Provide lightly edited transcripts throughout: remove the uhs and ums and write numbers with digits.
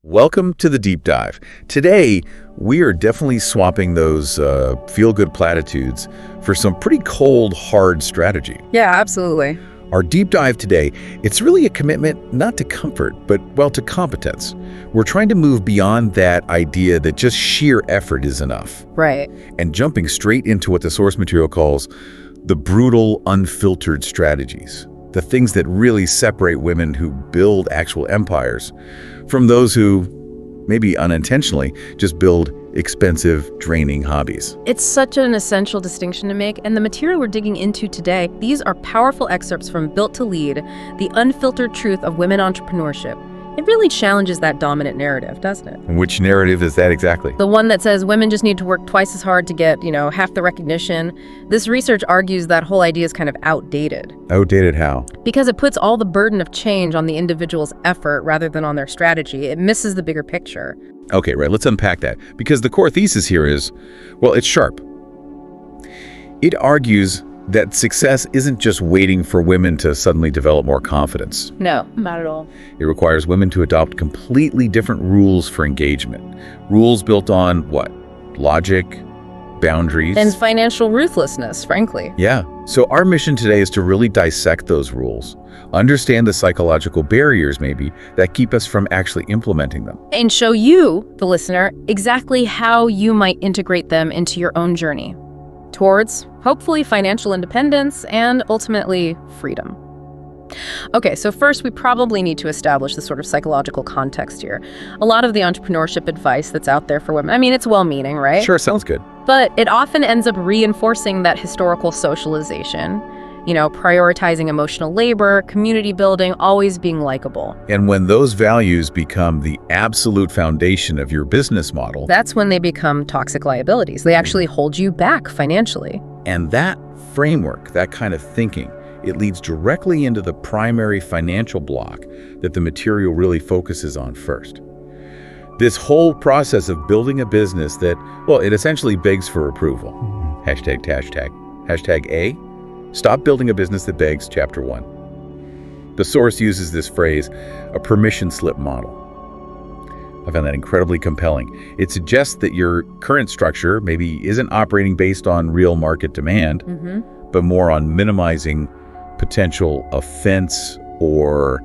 Welcome to the deep dive. Today, we are definitely swapping those feel-good platitudes for some pretty cold, hard strategy. Yeah, absolutely. Our deep dive today, it's really a commitment not to comfort, but, well, to competence. We're trying to move beyond that idea that just sheer effort is enough. Right. And jumping straight into what the source material calls the brutal, unfiltered strategies. The things that really separate women who build actual empires from those who, maybe unintentionally, just build expensive, draining hobbies. It's such an essential distinction to make, and the material we're digging into today, these are powerful excerpts from Built to Lead, the unfiltered truth of women entrepreneurship. It really challenges that dominant narrative, doesn't it? And which narrative is that exactly? The one that says women just need to work twice as hard to get, half the recognition. This research argues that whole idea is kind of outdated. Outdated how? Because it puts all the burden of change on the individual's effort rather than on their strategy. It misses the bigger picture. Okay, right, let's unpack that. Because the core thesis here is, well, it's sharp. It argues that success isn't just waiting for women to suddenly develop more confidence. No, not at all. It requires women to adopt completely different rules for engagement. Rules built on what? Logic, boundaries. And financial ruthlessness, frankly. Yeah. So our mission today is to really dissect those rules, understand the psychological barriers maybe that keep us from actually implementing them. And show you, the listener, exactly how you might integrate them into your own journey towards, hopefully, financial independence and ultimately freedom. Okay, so first we probably need to establish the sort of psychological context here. A lot of the entrepreneurship advice that's out there for women, it's well-meaning, right? Sure, sounds good. But it often ends up reinforcing that historical socialization, prioritizing emotional labor, community building, always being likable. And when those values become the absolute foundation of your business model, that's when they become toxic liabilities. They actually hold you back financially. And that framework, that kind of thinking, it leads directly into the primary financial block that the material really focuses on first. This whole process of building a business that, well, it essentially begs for approval. Hashtag A. Stop building a business that begs, chapter 1. The source uses this phrase, a permission slip model. I found that incredibly compelling. It suggests that your current structure maybe isn't operating based on real market demand, but more on minimizing potential offense or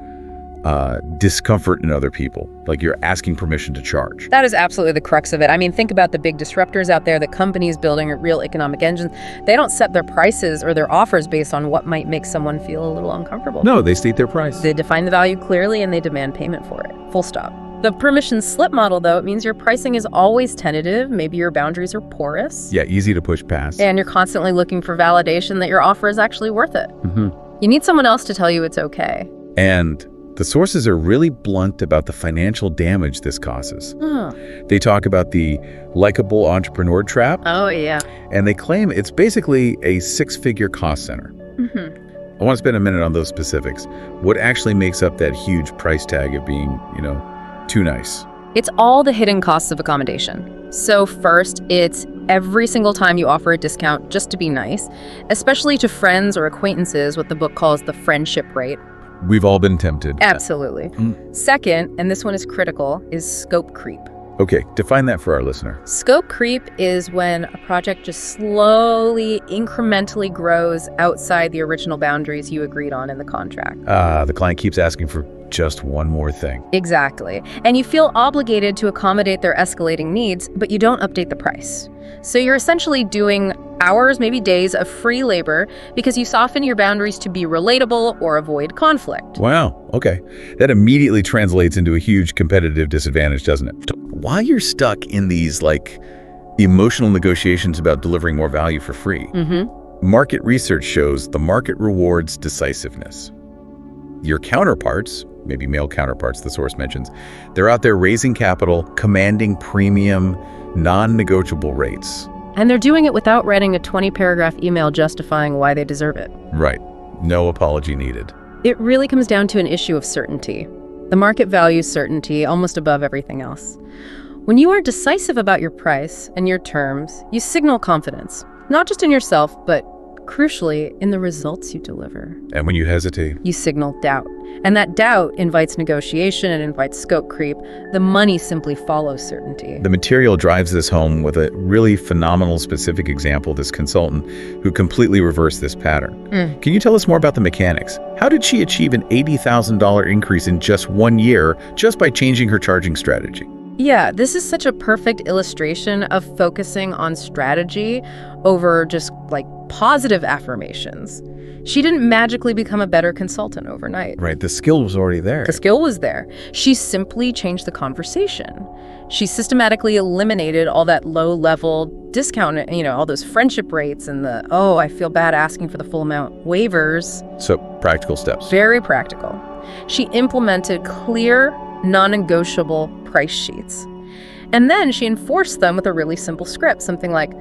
discomfort in other people, like you're asking permission to charge. That is absolutely the crux of it. Think about the big disruptors out there, the companies building real economic engines. They don't set their prices or their offers based on what might make someone feel a little uncomfortable. No, they state their price. They define the value clearly and they demand payment for it. Full stop. The permission slip model, though, it means your pricing is always tentative. Maybe your boundaries are porous. Yeah, easy to push past. And you're constantly looking for validation that your offer is actually worth it. You need someone else to tell you it's okay. And the sources are really blunt about the financial damage this causes. They talk about the likeable entrepreneur trap. Oh, yeah. And they claim it's basically a six-figure cost center. I want to spend a minute on those specifics. What actually makes up that huge price tag of being, too nice? It's all the hidden costs of accommodation. So first, it's every single time you offer a discount just to be nice, especially to friends or acquaintances, what the book calls the friendship rate. We've all been tempted. Absolutely. Second, and this one is critical, is scope creep. Okay, define that for our listener. Scope creep is when a project just slowly, incrementally grows outside the original boundaries you agreed on in the contract. The client keeps asking for just one more thing. Exactly. And you feel obligated to accommodate their escalating needs, but you don't update the price. So you're essentially doing hours, maybe days of free labor because you soften your boundaries to be relatable or avoid conflict. Wow, okay. That immediately translates into a huge competitive disadvantage, doesn't it? While you're stuck in these, emotional negotiations about delivering more value for free, market research shows the market rewards decisiveness. Your counterparts, maybe male counterparts, the source mentions, they're out there raising capital, commanding premium, non-negotiable rates. And they're doing it without writing a 20-paragraph email justifying why they deserve it. Right. No apology needed. It really comes down to an issue of certainty. The market values certainty almost above everything else. When you are decisive about your price and your terms, you signal confidence, not just in yourself, but crucially, in the results you deliver. And when you hesitate? You signal doubt. And that doubt invites negotiation and invites scope creep. The money simply follows certainty. The material drives this home with a really phenomenal specific example, this consultant who completely reversed this pattern. Can you tell us more about the mechanics? How did she achieve an $80,000 increase in just 1 year just by changing her charging strategy? Yeah, this is such a perfect illustration of focusing on strategy over just like positive affirmations. She didn't magically become a better consultant overnight. Right, the skill was already there. The skill was there. She simply changed the conversation. She systematically eliminated all that low-level discount, all those friendship rates and the, oh, I feel bad asking for the full amount waivers. So, practical steps. Very practical. She implemented clear, non-negotiable price sheets. And then she enforced them with a really simple script, something like,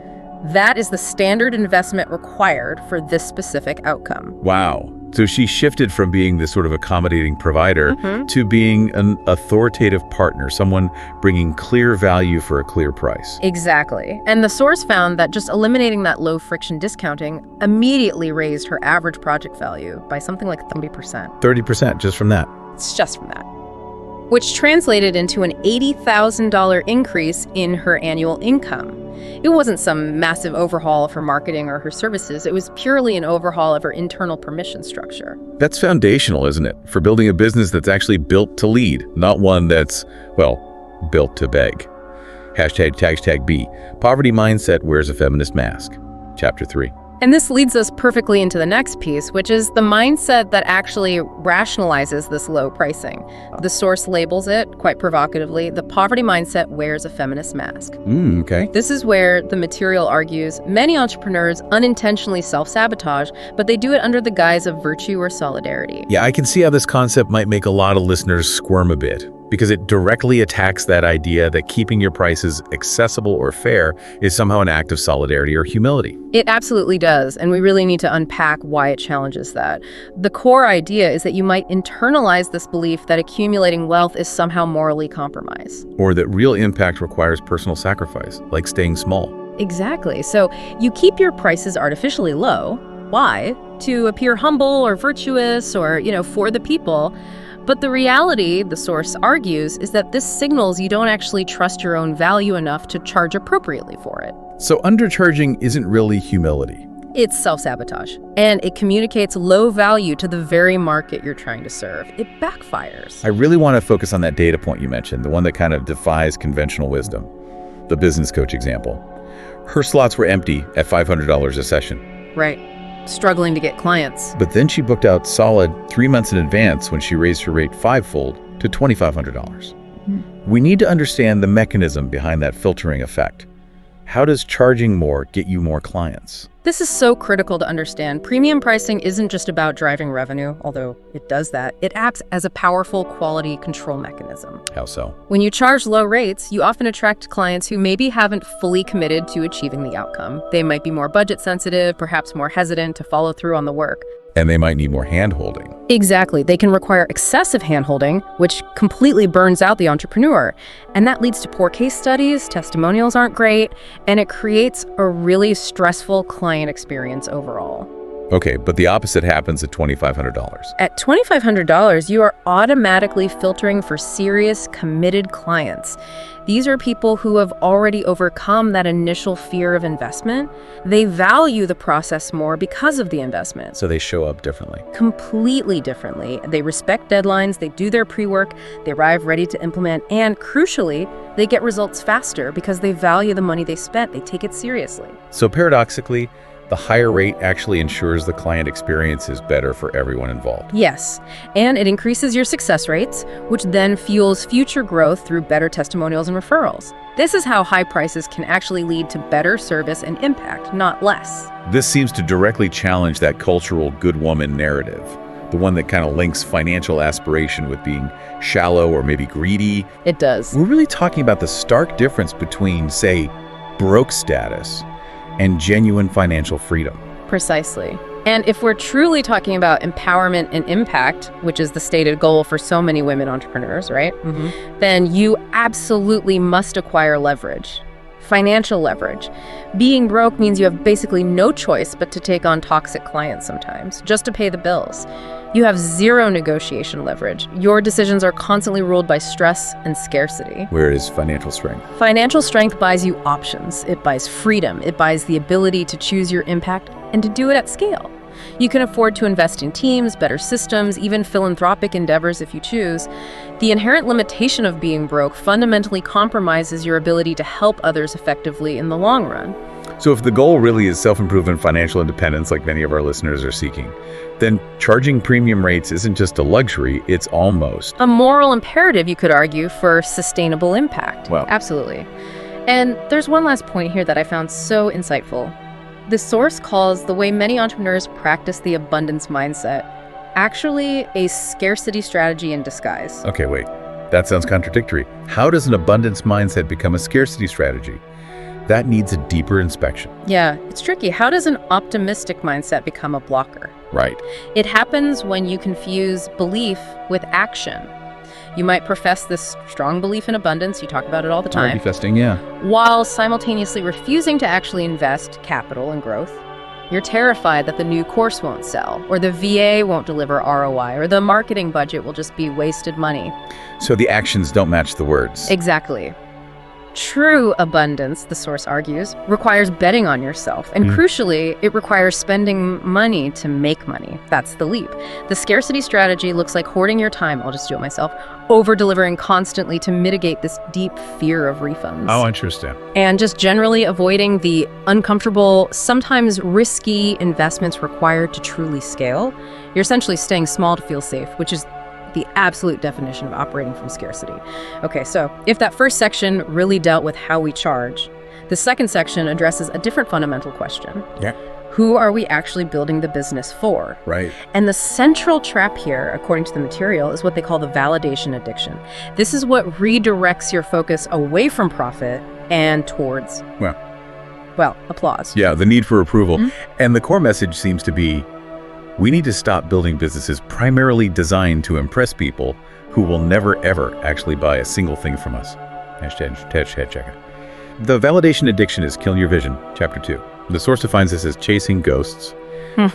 that is the standard investment required for this specific outcome. Wow. So she shifted from being this sort of accommodating provider to being an authoritative partner, someone bringing clear value for a clear price. Exactly. And the source found that just eliminating that low-friction discounting immediately raised her average project value by something like 30%. 30% just from that? It's just from that. Which translated into an $80,000 increase in her annual income. It wasn't some massive overhaul of her marketing or her services. It was purely an overhaul of her internal permission structure. That's foundational, isn't it? For building a business that's actually built to lead, not one that's, well, built to beg. ### B. Poverty mindset wears a feminist mask. Chapter 3. And this leads us perfectly into the next piece, which is the mindset that actually rationalizes this low pricing. The source labels it, quite provocatively, the poverty mindset wears a feminist mask. Okay. This is where the material argues many entrepreneurs unintentionally self-sabotage, but they do it under the guise of virtue or solidarity. Yeah, I can see how this concept might make a lot of listeners squirm a bit, because it directly attacks that idea that keeping your prices accessible or fair is somehow an act of solidarity or humility. It absolutely does, and we really need to unpack why it challenges that. The core idea is that you might internalize this belief that accumulating wealth is somehow morally compromised. Or that real impact requires personal sacrifice, like staying small. Exactly. So you keep your prices artificially low. Why? To appear humble or virtuous or, for the people. But the reality, the source argues, is that this signals you don't actually trust your own value enough to charge appropriately for it. So undercharging isn't really humility. It's self-sabotage, and it communicates low value to the very market you're trying to serve. It backfires. I really want to focus on that data point you mentioned, the one that kind of defies conventional wisdom, the business coach example. Her slots were empty at $500 a session. Right. Struggling to get clients. But then she booked out solid 3 months in advance when she raised her rate fivefold to $2,500. We need to understand the mechanism behind that filtering effect. How does charging more get you more clients? This is so critical to understand. Premium pricing isn't just about driving revenue, although it does that. It acts as a powerful quality control mechanism. How so? When you charge low rates, you often attract clients who maybe haven't fully committed to achieving the outcome. They might be more budget sensitive, perhaps more hesitant to follow through on the work. And they might need more hand-holding. Exactly. They can require excessive hand-holding, which completely burns out the entrepreneur. And that leads to poor case studies, testimonials aren't great, and it creates a really stressful client experience overall. Okay, but the opposite happens at $2,500. At $2,500, you are automatically filtering for serious, committed clients. These are people who have already overcome that initial fear of investment. They value the process more because of the investment. So they show up differently. Completely differently. They respect deadlines, they do their pre-work, they arrive ready to implement, and crucially, they get results faster because they value the money they spent. They take it seriously. So paradoxically, the higher rate actually ensures the client experience is better for everyone involved. Yes, and it increases your success rates, which then fuels future growth through better testimonials and referrals. This is how high prices can actually lead to better service and impact, not less. This seems to directly challenge that cultural good woman narrative, the one that kind of links financial aspiration with being shallow or maybe greedy. It does. We're really talking about the stark difference between, say, broke status and genuine financial freedom. Precisely. And if we're truly talking about empowerment and impact, which is the stated goal for so many women entrepreneurs, right? Then you absolutely must acquire leverage. Financial leverage. Being broke means you have basically no choice but to take on toxic clients sometimes, just to pay the bills. You have zero negotiation leverage. Your decisions are constantly ruled by stress and scarcity. Where is financial strength? Financial strength buys you options. It buys freedom. It buys the ability to choose your impact and to do it at scale. You can afford to invest in teams, better systems, even philanthropic endeavors if you choose. The inherent limitation of being broke fundamentally compromises your ability to help others effectively in the long run. So if the goal really is self-improvement, financial independence, like many of our listeners are seeking, then charging premium rates isn't just a luxury, it's almost a moral imperative, you could argue, for sustainable impact. Wow. Absolutely. And there's one last point here that I found so insightful. The source calls the way many entrepreneurs practice the abundance mindset actually a scarcity strategy in disguise. Okay, wait. That sounds contradictory. How does an abundance mindset become a scarcity strategy? That needs a deeper inspection. Yeah, it's tricky. How does an optimistic mindset become a blocker? Right. It happens when you confuse belief with action. You might profess this strong belief in abundance, you talk about it all the time, Manifesting, yeah. while simultaneously refusing to actually invest capital and growth. You're terrified that the new course won't sell, or the VA won't deliver ROI, or the marketing budget will just be wasted money. So the actions don't match the words. Exactly. True abundance, the source argues, requires betting on yourself. And crucially, it requires spending money to make money. That's the leap. The scarcity strategy looks like hoarding your time, I'll just do it myself, over-delivering constantly to mitigate this deep fear of refunds. Oh, interesting. And just generally avoiding the uncomfortable, sometimes risky investments required to truly scale. You're essentially staying small to feel safe, which is the absolute definition of operating from scarcity. Okay, so if that first section really dealt with how we charge, the second section addresses a different fundamental question. Yeah. Who are we actually building the business for? Right. And the central trap here, according to the material, is what they call the validation addiction. This is what redirects your focus away from profit and towards, well, applause. Yeah, the need for approval. And the core message seems to be, we need to stop building businesses primarily designed to impress people who will never, ever actually buy a single thing from us. Hashtag check it. The validation addiction is killing your vision, chapter 2. The source defines this as chasing ghosts.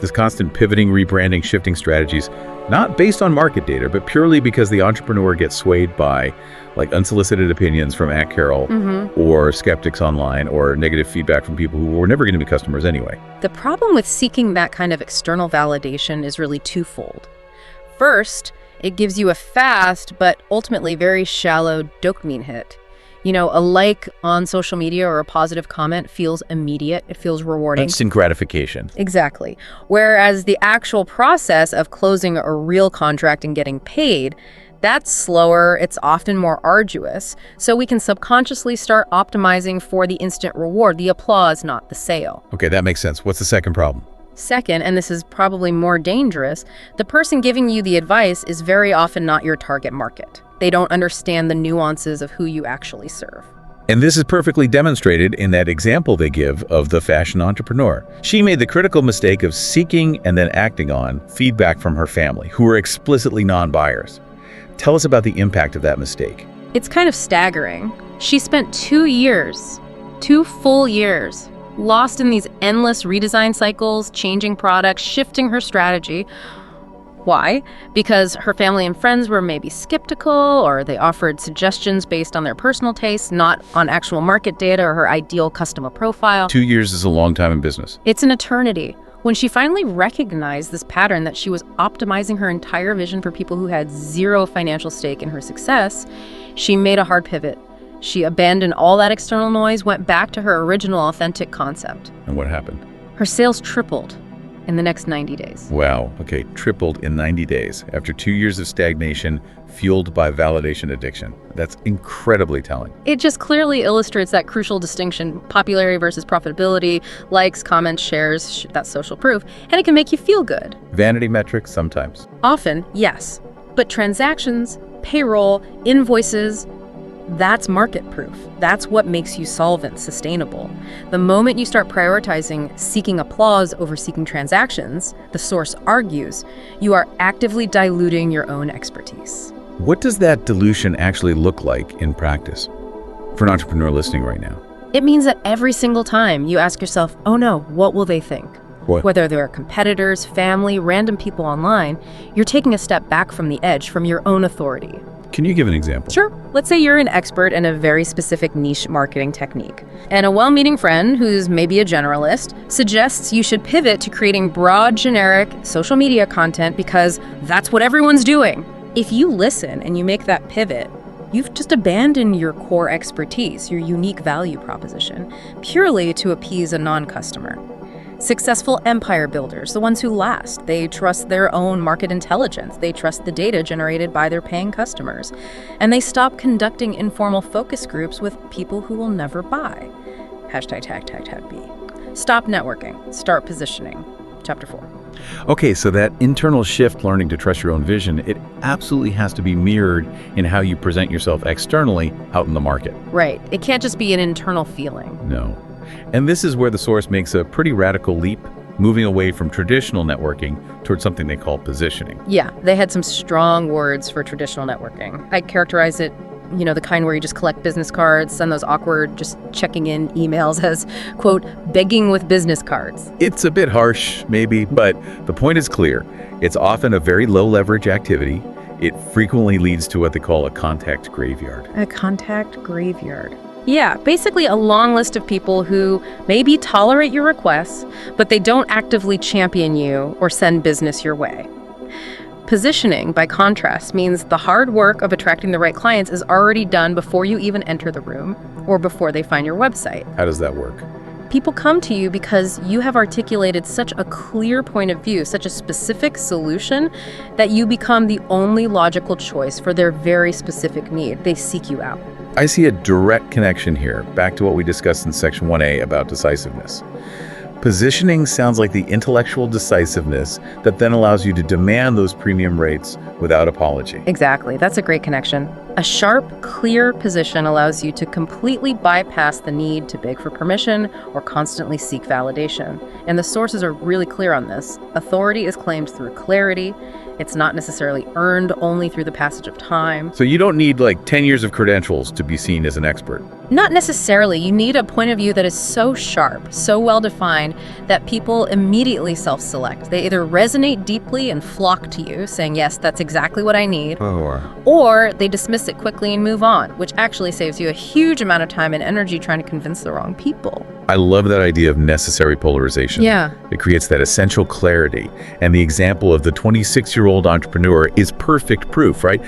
This constant pivoting, rebranding, shifting strategies, not based on market data, but purely because the entrepreneur gets swayed by like unsolicited opinions from Aunt Carol or skeptics online or negative feedback from people who were never going to be customers anyway. The problem with seeking that kind of external validation is really twofold. First, it gives you a fast but ultimately very shallow dopamine hit. You know, a like on social media or a positive comment feels immediate. It feels rewarding. Instant gratification. Exactly. Whereas the actual process of closing a real contract and getting paid, that's slower, it's often more arduous. So we can subconsciously start optimizing for the instant reward, the applause, not the sale. Okay, that makes sense. What's the second problem? Second, and this is probably more dangerous, the person giving you the advice is very often not your target market. They don't understand the nuances of who you actually serve. And this is perfectly demonstrated in that example they give of the fashion entrepreneur. She made the critical mistake of seeking and then acting on feedback from her family, who were explicitly non-buyers. Tell us about the impact of that mistake. It's kind of staggering. She spent 2 years, 2 full years, lost in these endless redesign cycles, changing products, shifting her strategy. Why? Because her family and friends were maybe skeptical, or they offered suggestions based on their personal tastes, not on actual market data or her ideal customer profile. 2 years is a long time in business. It's an eternity. When she finally recognized this pattern that she was optimizing her entire vision for people who had zero financial stake in her success, she made a hard pivot. She abandoned all that external noise, went back to her original authentic concept. And what happened? Her sales tripled in the next 90 days. Wow. Okay, tripled in 90 days after 2 years of stagnation fueled by validation addiction. That's incredibly telling. It just clearly illustrates that crucial distinction, popularity versus profitability, likes, comments, shares, that's social proof, and it can make you feel good. Vanity metrics sometimes. Often, yes, but transactions, payroll, invoices, that's market proof. That's what makes you solvent, sustainable. The moment you start prioritizing seeking applause over seeking transactions, the source argues, you are actively diluting your own expertise. What does that dilution actually look like in practice for an entrepreneur listening right now? It means that every single time you ask yourself, oh no, what will they think? What? Whether they're competitors, family, random people online, you're taking a step back from the edge, from your own authority. Can you give an example? Sure. Let's say you're an expert in a very specific niche marketing technique, and a well-meaning friend who's maybe a generalist suggests you should pivot to creating broad, generic social media content because that's what everyone's doing. If you listen and you make that pivot, you've just abandoned your core expertise, your unique value proposition, purely to appease a non-customer. Successful empire builders, the ones who last, they trust their own market intelligence, they trust the data generated by their paying customers, and they stop conducting informal focus groups with people who will never buy. ###B. Stop networking, start positioning. Chapter 4. Okay, so that internal shift, learning to trust your own vision, it absolutely has to be mirrored in how you present yourself externally out in the market. Right. It can't just be an internal feeling. No. And this is where the source makes a pretty radical leap, moving away from traditional networking towards something they call positioning. Yeah, they had some strong words for traditional networking. I'd characterize it, the kind where you just collect business cards, send those awkward, just checking in emails as, quote, begging with business cards. It's a bit harsh, maybe, but the point is clear. It's often a very low leverage activity. It frequently leads to what they call a contact graveyard. A contact graveyard. Yeah, basically a long list of people who maybe tolerate your requests, but they don't actively champion you or send business your way. Positioning, by contrast, means the hard work of attracting the right clients is already done before you even enter the room or before they find your website. How does that work? People come to you because you have articulated such a clear point of view, such a specific solution, that you become the only logical choice for their very specific need. They seek you out. I see a direct connection here, back to what we discussed in Section 1A about decisiveness. Positioning sounds like the intellectual decisiveness that then allows you to demand those premium rates without apology. Exactly. That's a great connection. A sharp, clear position allows you to completely bypass the need to beg for permission or constantly seek validation. And the sources are really clear on this. Authority is claimed through clarity. It's not necessarily earned only through the passage of time. So you don't need 10 years of credentials to be seen as an expert. Not necessarily. You need a point of view that is so sharp, so well-defined, that people immediately self-select. They either resonate deeply and flock to you, saying, yes, that's exactly what I need, or they dismiss it quickly and move on, which actually saves you a huge amount of time and energy trying to convince the wrong people. I love that idea of necessary polarization. Yeah. It creates that essential clarity. And the example of the 26-year-old entrepreneur is perfect proof, right?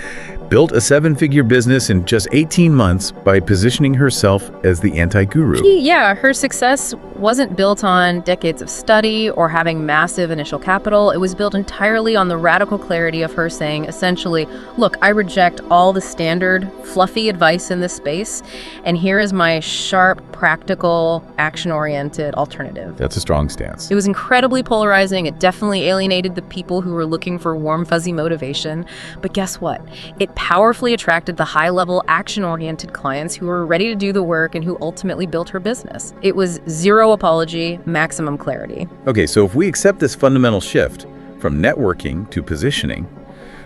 Built a 7-figure business in just 18 months by positioning herself as the anti-guru. Yeah, her success wasn't built on decades of study or having massive initial capital. It was built entirely on the radical clarity of her saying, essentially, look, I reject all the standard, fluffy advice in this space, and here is my sharp, practical, action-oriented alternative. That's a strong stance. It was incredibly polarizing. It definitely alienated the people who were looking for warm, fuzzy motivation. But guess what? It powerfully attracted the high-level, action-oriented clients who were ready to do the work and who ultimately built her business. It was zero apology, maximum clarity. Okay, so if we accept this fundamental shift from networking to positioning,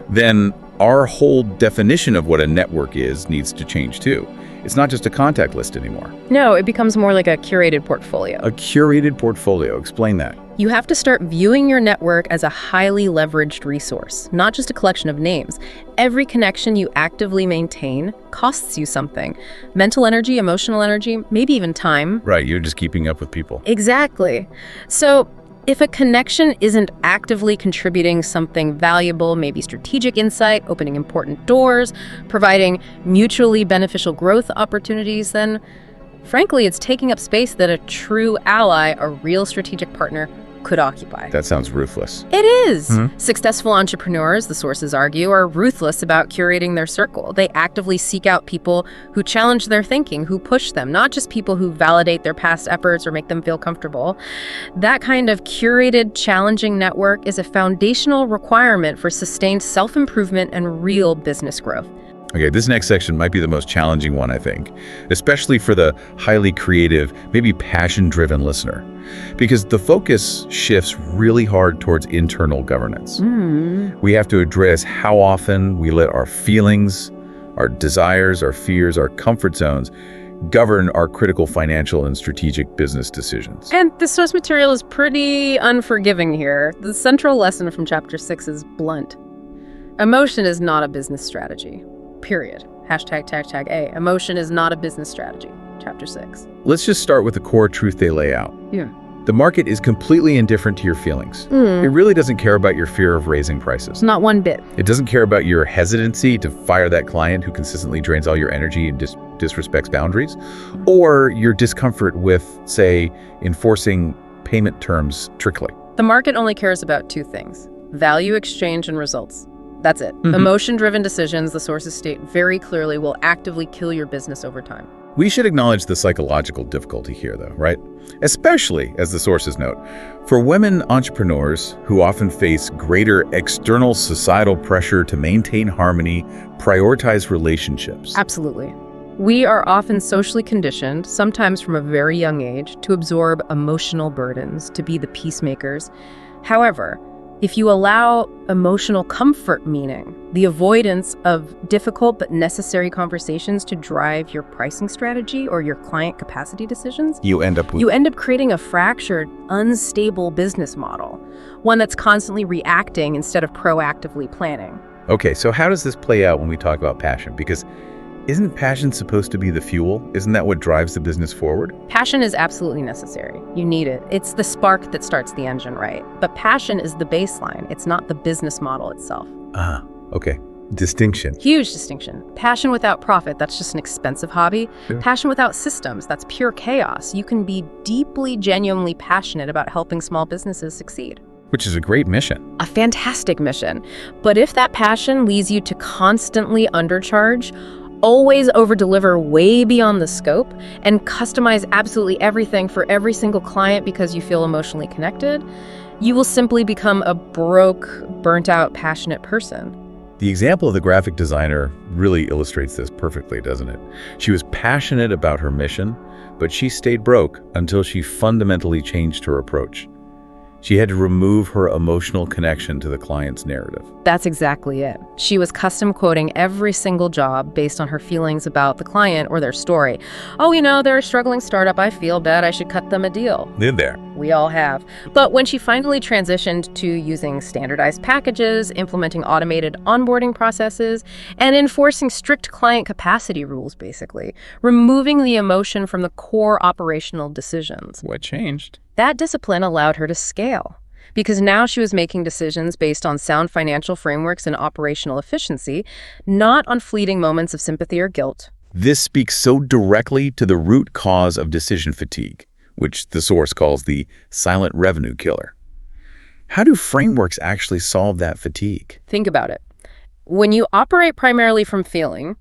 then our whole definition of what a network is needs to change too. It's not just a contact list anymore. No, it becomes more like a curated portfolio. A curated portfolio. Explain that. You have to start viewing your network as a highly leveraged resource, not just a collection of names. Every connection you actively maintain costs you something. Mental energy, emotional energy, maybe even time. Right, you're just keeping up with people. Exactly. So if a connection isn't actively contributing something valuable, maybe strategic insight, opening important doors, providing mutually beneficial growth opportunities, then frankly, it's taking up space that a true ally, a real strategic partner, could occupy. That sounds ruthless. It is. Successful entrepreneurs, the sources argue, are ruthless about curating their circle. They actively seek out people who challenge their thinking, who push them, not just people who validate their past efforts or make them feel comfortable. That kind of curated, challenging network is a foundational requirement for sustained self-improvement and real business growth. Okay, this next section might be the most challenging one, I think, especially for the highly creative, maybe passion-driven listener, because the focus shifts really hard towards internal governance. We have to address how often we let our feelings, our desires, our fears, our comfort zones govern our critical financial and strategic business decisions. And this source material is pretty unforgiving here. The central lesson from chapter 6 is blunt. Emotion is not a business strategy. Period. #A. Emotion is not a business strategy. Chapter 6. Let's just start with the core truth they lay out. Yeah. The market is completely indifferent to your feelings. It really doesn't care about your fear of raising prices. Not one bit. It doesn't care about your hesitancy to fire that client who consistently drains all your energy and disrespects boundaries, or your discomfort with, say, enforcing payment terms trickily. The market only cares about two things: value exchange and results. That's it. Emotion-driven decisions, the sources state very clearly, will actively kill your business over time. We should acknowledge the psychological difficulty here, though, right? Especially, as the sources note, for women entrepreneurs who often face greater external societal pressure to maintain harmony, prioritize relationships. Absolutely. We are often socially conditioned, sometimes from a very young age, to absorb emotional burdens, to be the peacemakers. However, if you allow emotional comfort, meaning the avoidance of difficult but necessary conversations to drive your pricing strategy or your client capacity decisions, you end up creating a fractured, unstable business model, one that's constantly reacting instead of proactively planning. Okay, so how does this play out when we talk about passion? Because isn't passion supposed to be the fuel? Isn't that what drives the business forward? Passion is absolutely necessary. You need it. It's the spark that starts the engine, right? But passion is the baseline. It's not the business model itself. Okay. Distinction. Huge distinction. Passion without profit, that's just an expensive hobby. Yeah. Passion without systems, that's pure chaos. You can be deeply, genuinely passionate about helping small businesses succeed. Which is a great mission. A fantastic mission. But if that passion leads you to constantly undercharge, always over-deliver way beyond the scope, and customize absolutely everything for every single client because you feel emotionally connected, you will simply become a broke, burnt-out, passionate person. The example of the graphic designer really illustrates this perfectly, doesn't it? She was passionate about her mission, but she stayed broke until she fundamentally changed her approach. She had to remove her emotional connection to the client's narrative. That's exactly it. She was custom quoting every single job based on her feelings about the client or their story. Oh, they're a struggling startup. I feel bad. I should cut them a deal. In there. We all have. But when she finally transitioned to using standardized packages, implementing automated onboarding processes, and enforcing strict client capacity rules, basically, removing the emotion from the core operational decisions. What changed? That discipline allowed her to scale, because now she was making decisions based on sound financial frameworks and operational efficiency, not on fleeting moments of sympathy or guilt. This speaks so directly to the root cause of decision fatigue, which the source calls the silent revenue killer. How do frameworks actually solve that fatigue? Think about it. When you operate primarily from feeling,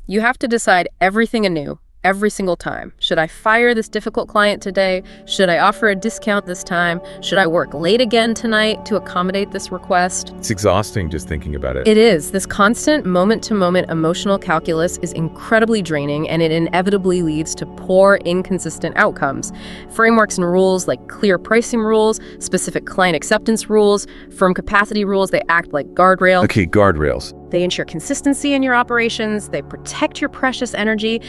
you have to decide everything anew. Every single time. Should I fire this difficult client today? Should I offer a discount this time? Should I work late again tonight to accommodate this request? It's exhausting just thinking about it. It is. This constant moment-to-moment emotional calculus is incredibly draining, and it inevitably leads to poor, inconsistent outcomes. Frameworks and rules like clear pricing rules, specific client acceptance rules, firm capacity rules, they act like guardrails. Okay, guardrails. They ensure consistency in your operations, they protect your precious energy,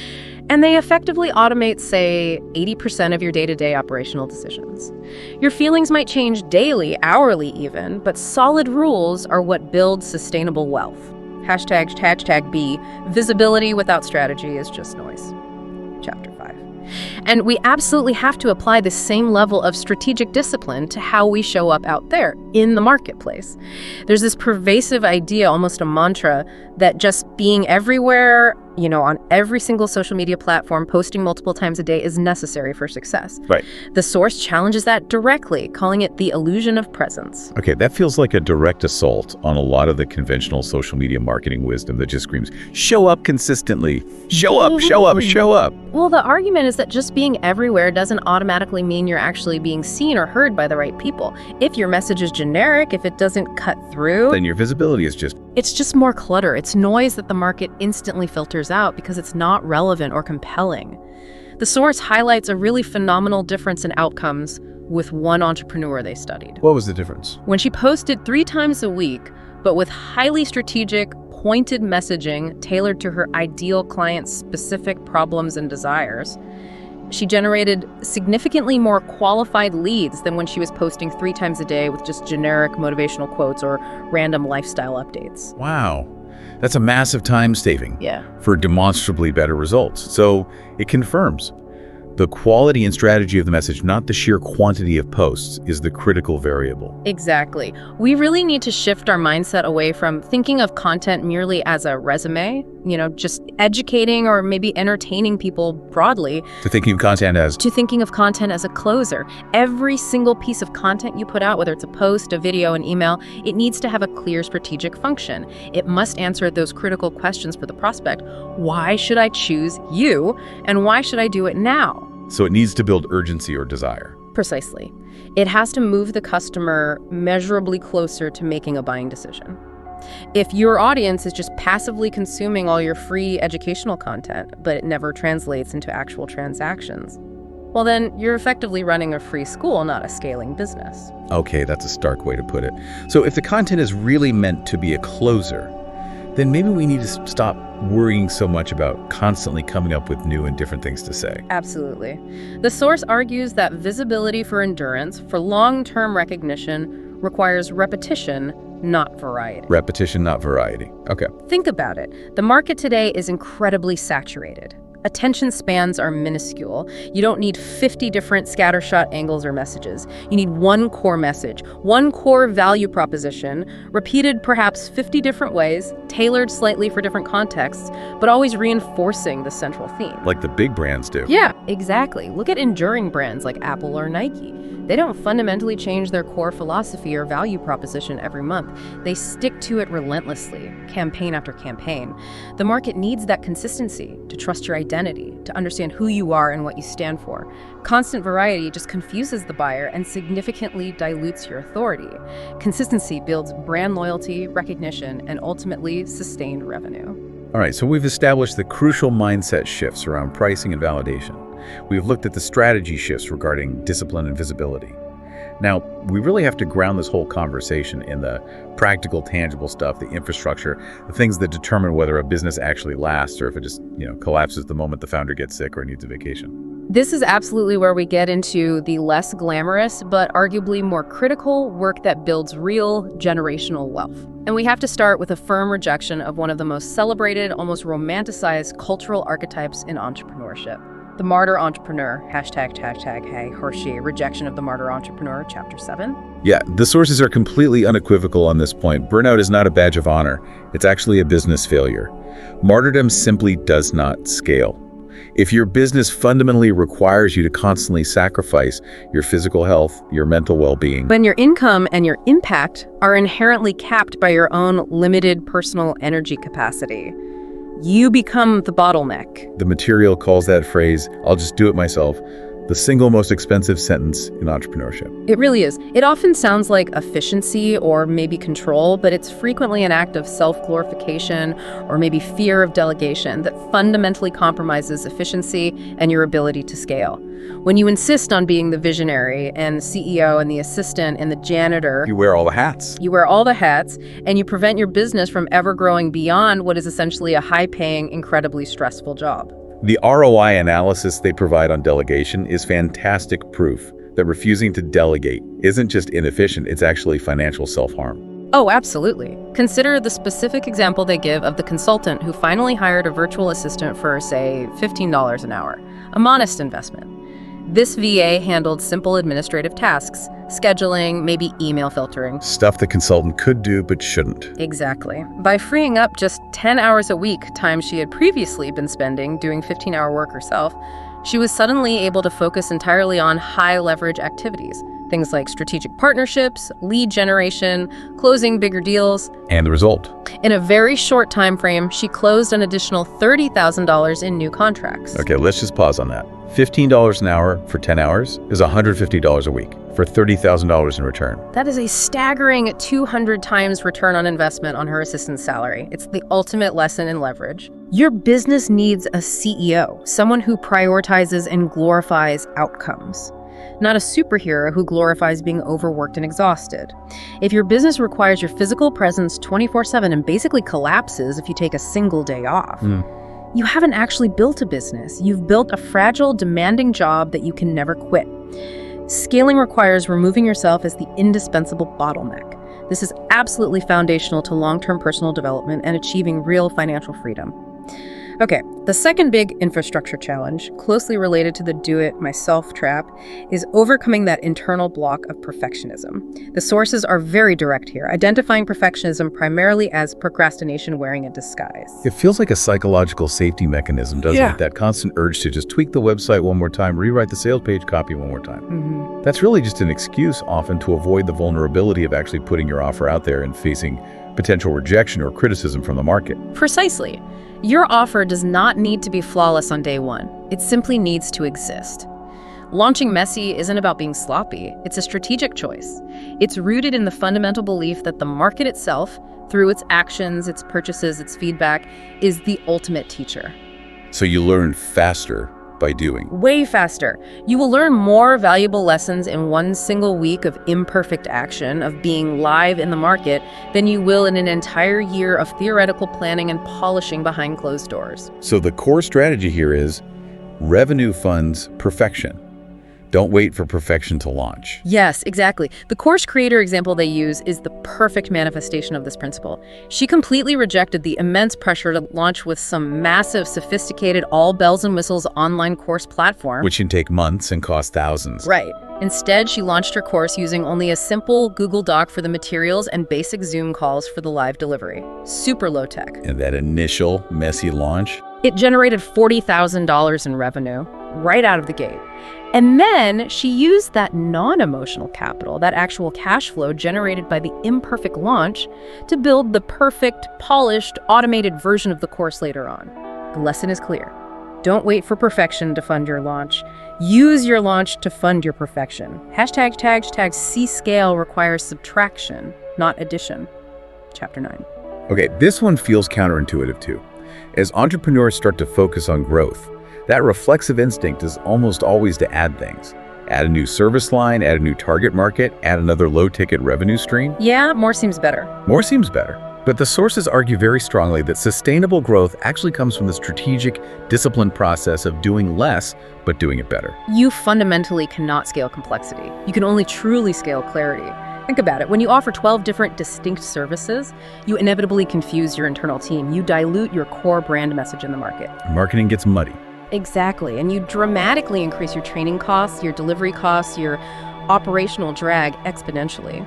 and they effectively automate, say, 80% of your day-to-day operational decisions. Your feelings might change daily, hourly even, but solid rules are what build sustainable wealth. #B, visibility without strategy is just noise. Chapter 5. And we absolutely have to apply the same level of strategic discipline to how we show up out there in the marketplace. There's this pervasive idea, almost a mantra, that just being everywhere, on every single social media platform, posting multiple times a day is necessary for success. Right. The source challenges that directly, calling it the illusion of presence. Okay, that feels like a direct assault on a lot of the conventional social media marketing wisdom that just screams, show up consistently, show up, show up, show up. Well, the argument is that just being everywhere doesn't automatically mean you're actually being seen or heard by the right people. If your message is generic, if it doesn't cut through, Then your visibility is just... It's just more clutter. It's noise that the market instantly filters out because it's not relevant or compelling. The source highlights a really phenomenal difference in outcomes with one entrepreneur they studied. What was the difference? When she posted 3 times a week, but with highly strategic, pointed messaging tailored to her ideal client's specific problems and desires, she generated significantly more qualified leads than when she was posting 3 times a day with just generic motivational quotes or random lifestyle updates. Wow. That's a massive time saving for demonstrably better results. So it confirms the quality and strategy of the message, not the sheer quantity of posts, is the critical variable. Exactly. We really need to shift our mindset away from thinking of content merely as a resume, just educating or maybe entertaining people broadly. To thinking of content as a closer. Every single piece of content you put out, whether it's a post, a video, an email, it needs to have a clear strategic function. It must answer those critical questions for the prospect. Why should I choose you? And why should I do it now? So it needs to build urgency or desire. Precisely. It has to move the customer measurably closer to making a buying decision. If your audience is just passively consuming all your free educational content, but it never translates into actual transactions, well then you're effectively running a free school, not a scaling business. Okay, that's a stark way to put it. So if the content is really meant to be a closer, then maybe we need to stop worrying so much about constantly coming up with new and different things to say. Absolutely. The source argues that visibility for endurance, for long-term recognition, requires repetition, not variety. Repetition, not variety. Okay. Think about it. The market today is incredibly saturated. Attention spans are minuscule. You don't need 50 different scattershot angles or messages. You need one core message, one core value proposition, repeated perhaps 50 different ways, tailored slightly for different contexts, but always reinforcing the central theme. Like the big brands do. Yeah, exactly. Look at enduring brands like Apple or Nike. They don't fundamentally change their core philosophy or value proposition every month. They stick to it relentlessly, campaign after campaign. The market needs that consistency, to trust your identity, to understand who you are and what you stand for. Constant variety just confuses the buyer and significantly dilutes your authority. Consistency builds brand loyalty, recognition, and ultimately sustained revenue. All right, so we've established the crucial mindset shifts around pricing and validation. We've looked at the strategy shifts regarding discipline and visibility. Now, we really have to ground this whole conversation in the practical, tangible stuff, the infrastructure, the things that determine whether a business actually lasts or if it just, collapses the moment the founder gets sick or needs a vacation. This is absolutely where we get into the less glamorous, but arguably more critical work that builds real generational wealth. And we have to start with a firm rejection of one of the most celebrated, almost romanticized cultural archetypes in entrepreneurship. The martyr entrepreneur, #hey Hershey, rejection of the martyr entrepreneur, chapter 7. Yeah, the sources are completely unequivocal on this point. Burnout is not a badge of honor. It's actually a business failure. Martyrdom simply does not scale. If your business fundamentally requires you to constantly sacrifice your physical health, your mental well-being, when your income and your impact are inherently capped by your own limited personal energy capacity, you become the bottleneck. The material calls that phrase, "I'll just do it myself," the single most expensive sentence in entrepreneurship. It really is. It often sounds like efficiency or maybe control, but it's frequently an act of self-glorification or maybe fear of delegation that fundamentally compromises efficiency and your ability to scale. When you insist on being the visionary and the CEO and the assistant and the janitor, You wear all the hats. you wear all the hats, and you prevent your business from ever growing beyond what is essentially a high-paying, incredibly stressful job. The ROI analysis they provide on delegation is fantastic proof that refusing to delegate isn't just inefficient, it's actually financial self-harm. Oh, absolutely. Consider the specific example they give of the consultant who finally hired a virtual assistant for, say, $15 an hour, a modest investment. This VA handled simple administrative tasks, scheduling, maybe email filtering. Stuff the consultant could do but shouldn't. Exactly. By freeing up just 10 hours a week, time she had previously been spending doing 15-hour work herself, she was suddenly able to focus entirely on high-leverage activities. Things like strategic partnerships, lead generation, closing bigger deals. And the result? In a very short time frame, she closed an additional $30,000 in new contracts. Okay, let's just pause on that. $15 an hour for 10 hours is $150 a week for $30,000 in return. That is a staggering 200 times return on investment on her assistant's salary. It's the ultimate lesson in leverage. Your business needs a CEO, someone who prioritizes and glorifies outcomes. not a superhero who glorifies being overworked and exhausted. If your business requires your physical presence 24/7 and basically collapses if you take a single day off, you haven't actually built a business. You've built a fragile, demanding job that you can never quit. Scaling requires removing yourself as the indispensable bottleneck. This is absolutely foundational to long-term personal development and achieving real financial freedom. Okay, the second big infrastructure challenge, closely related to the do-it-myself trap, is overcoming that internal block of perfectionism. The sources are very direct here, identifying perfectionism primarily as procrastination wearing a disguise. It feels like a psychological safety mechanism, doesn't it? That constant urge to just tweak the website one more time, rewrite the sales page copy one more time. That's really just an excuse often to avoid the vulnerability of actually putting your offer out there and facing potential rejection or criticism from the market. Precisely. Your offer does not need to be flawless on day one. It simply needs to exist. Launching messy isn't about being sloppy. It's a strategic choice. It's rooted in the fundamental belief that the market itself, through its actions, its purchases, its feedback, is the ultimate teacher. So you learn faster by doing. Way faster. You will learn more valuable lessons in one single week of imperfect action, of being live in the market, than you will in an entire year of theoretical planning and polishing behind closed doors. So the core strategy here is revenue funds perfection. Don't wait for perfection to launch. Yes, exactly. The course creator example they use is the perfect manifestation of this principle. She completely rejected the immense pressure to launch with some massive, sophisticated, all bells and whistles online course platform, Which can take months and cost thousands. Right. Instead, she launched her course using only a simple Google Doc for the materials and basic Zoom calls for the live delivery. Super low tech. And that initial messy launch, It generated $40,000 in revenue right out of the gate. And then she used that non-emotional capital, that actual cash flow generated by the imperfect launch, to build the perfect, polished, automated version of the course later on. The lesson is clear. Don't wait for perfection to fund your launch. Use your launch to fund your perfection. #, C-scale requires subtraction, not addition. Chapter 9. Okay, this one feels counterintuitive too. As entrepreneurs start to focus on growth, that reflexive instinct is almost always to add things. Add a new service line, add a new target market, add another low-ticket revenue stream. Yeah, more seems better. More seems better. But the sources argue very strongly that sustainable growth actually comes from the strategic, disciplined process of doing less, but doing it better. You fundamentally cannot scale complexity. You can only truly scale clarity. Think about it. When you offer 12 different distinct services, you inevitably confuse your internal team. You dilute your core brand message in the market. Marketing gets muddy. Exactly. And you dramatically increase your training costs, your delivery costs, your operational drag exponentially.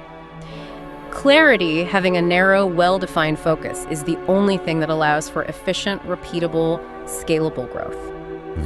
Clarity, having a narrow, well-defined focus, is the only thing that allows for efficient, repeatable, scalable growth.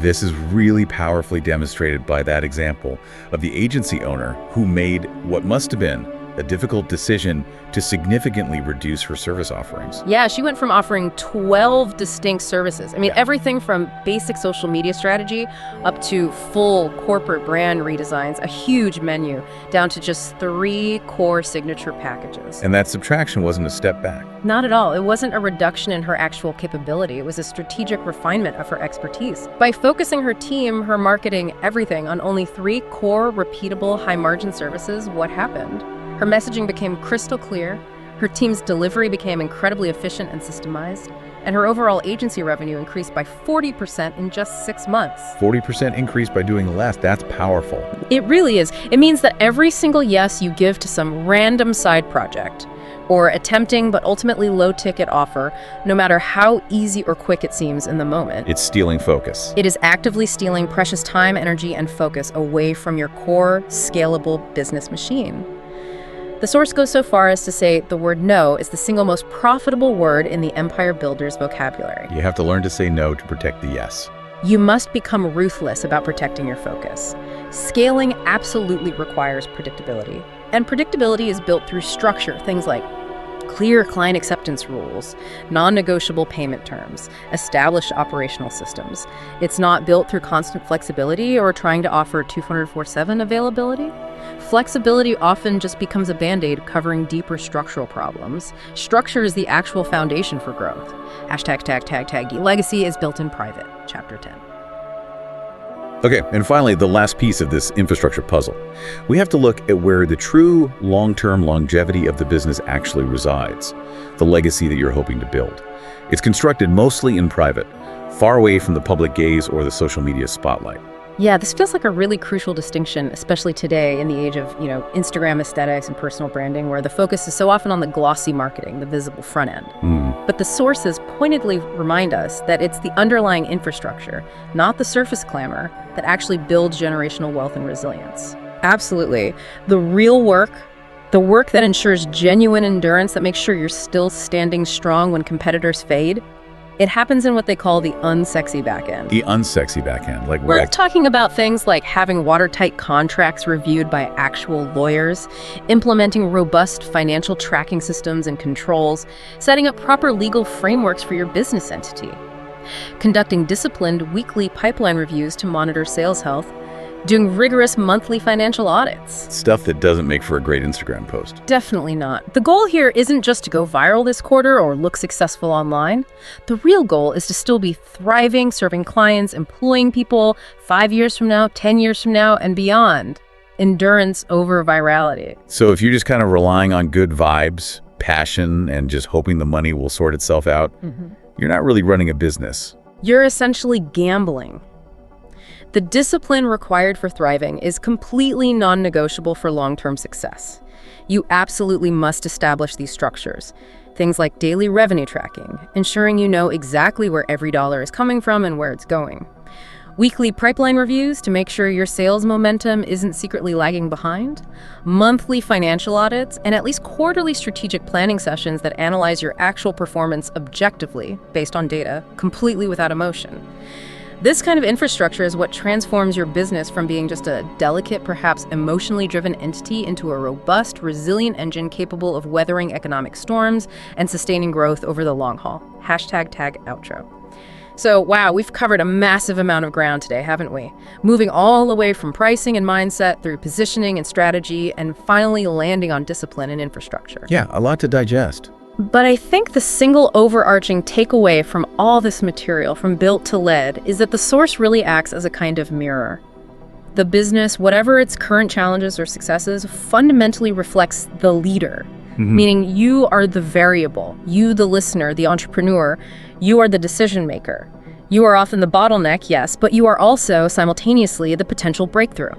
This is really powerfully demonstrated by that example of the agency owner who made what must have been a difficult decision to significantly reduce her service offerings. Yeah, she went from offering 12 distinct services. Everything from basic social media strategy up to full corporate brand redesigns, a huge menu, down to just 3 core signature packages. And that subtraction wasn't a step back. Not at all. It wasn't a reduction in her actual capability. It was a strategic refinement of her expertise. By focusing her team, her marketing, everything on only 3 core, repeatable, high-margin services, what happened? Her messaging became crystal clear, her team's delivery became incredibly efficient and systemized, and her overall agency revenue increased by 40% in just 6 months. 40% increase by doing less, that's powerful. It really is. It means that every single yes you give to some random side project, or a tempting but ultimately low-ticket offer, no matter how easy or quick it seems in the moment, It's stealing focus. it is actively stealing precious time, energy, and focus away from your core, scalable business machine. The source goes so far as to say the word no is the single most profitable word in the empire builder's vocabulary. You have to learn to say no to protect the yes. You must become ruthless about protecting your focus. Scaling absolutely requires predictability. And predictability is built through structure, things like clear client acceptance rules, non-negotiable payment terms, established operational systems. It's not built through constant flexibility or trying to offer 24/7 availability. Flexibility often just becomes a band-aid covering deeper structural problems. Structure is the actual foundation for growth. #, Legacy is built in private. Chapter 10. Okay, and finally, the last piece of this infrastructure puzzle. We have to look at where the true long-term longevity of the business actually resides, the legacy that you're hoping to build. It's constructed mostly in private, far away from the public gaze or the social media spotlight. Yeah, this feels like a really crucial distinction, especially today in the age of, Instagram aesthetics and personal branding, where the focus is so often on the glossy marketing, the visible front end. But the sources pointedly remind us that it's the underlying infrastructure, not the surface glamour, that actually builds generational wealth and resilience. Absolutely. The real work, the work that ensures genuine endurance, that makes sure you're still standing strong when competitors fade, it happens in what they call the unsexy back end. The unsexy back end, like We're talking about things like having watertight contracts reviewed by actual lawyers, implementing robust financial tracking systems and controls, setting up proper legal frameworks for your business entity, conducting disciplined weekly pipeline reviews to monitor sales health, doing rigorous monthly financial audits. stuff that doesn't make for a great Instagram post. Definitely not. The goal here isn't just to go viral this quarter or look successful online. The real goal is to still be thriving, serving clients, employing people 5 years from now, 10 years from now, and beyond. Endurance over virality. So if you're just kind of relying on good vibes, passion, and just hoping the money will sort itself out, you're not really running a business. You're essentially gambling. The discipline required for thriving is completely non-negotiable for long-term success. You absolutely must establish these structures. Things like daily revenue tracking, ensuring you know exactly where every dollar is coming from and where it's going. Weekly pipeline reviews to make sure your sales momentum isn't secretly lagging behind. Monthly financial audits, and at least quarterly strategic planning sessions that analyze your actual performance objectively, based on data, completely without emotion. This kind of infrastructure is what transforms your business from being just a delicate, perhaps emotionally driven entity into a robust, resilient engine capable of weathering economic storms and sustaining growth over the long haul. #tag outro. So, wow, we've covered a massive amount of ground today, haven't we? Moving all the way from pricing and mindset through positioning and strategy, and finally landing on discipline and infrastructure. Yeah, a lot to digest. But I think the single overarching takeaway from all this material, from built to led, is that the source really acts as a kind of mirror. The business, whatever its current challenges or successes, fundamentally reflects the leader, meaning you are the variable, you the listener, the entrepreneur, you are the decision maker. You are often the bottleneck, yes, but you are also simultaneously the potential breakthrough.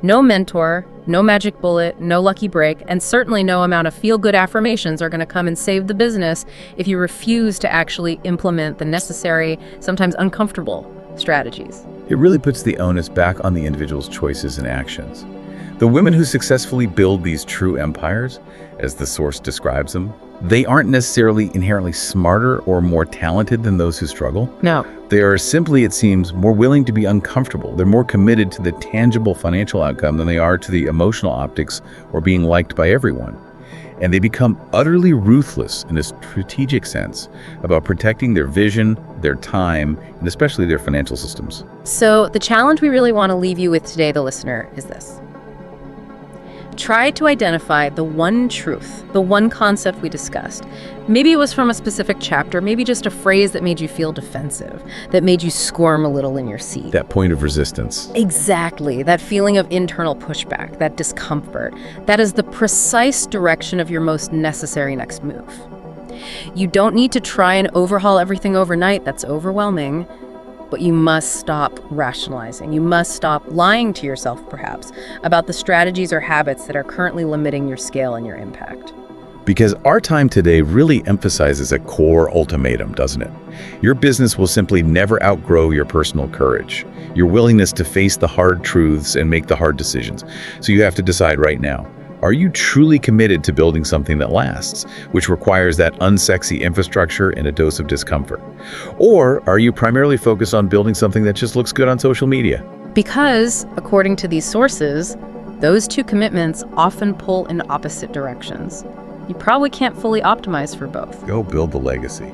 No mentor, no magic bullet, no lucky break, and certainly no amount of feel-good affirmations are going to come and save the business if you refuse to actually implement the necessary, sometimes uncomfortable, strategies. It really puts the onus back on the individual's choices and actions. The women who successfully build these true empires, as the source describes them, they aren't necessarily inherently smarter or more talented than those who struggle. No. They are simply, it seems, more willing to be uncomfortable. They're more committed to the tangible financial outcome than they are to the emotional optics or being liked by everyone. And they become utterly ruthless in a strategic sense about protecting their vision, their time, and especially their financial systems. So the challenge we really want to leave you with today, the listener, is this. Try to identify the one truth, the one concept we discussed. Maybe it was from a specific chapter, maybe just a phrase that made you feel defensive, that made you squirm a little in your seat. That point of resistance. Exactly, that feeling of internal pushback, that discomfort. That is the precise direction of your most necessary next move. You don't need to try and overhaul everything overnight, that's overwhelming. But you must stop rationalizing. You must stop lying to yourself, perhaps, about the strategies or habits that are currently limiting your scale and your impact. Because our time today really emphasizes a core ultimatum, doesn't it? Your business will simply never outgrow your personal courage, your willingness to face the hard truths and make the hard decisions. So you have to decide right now. Are you truly committed to building something that lasts, which requires that unsexy infrastructure and a dose of discomfort? Or are you primarily focused on building something that just looks good on social media? Because, according to these sources, those two commitments often pull in opposite directions. You probably can't fully optimize for both. Go build the legacy.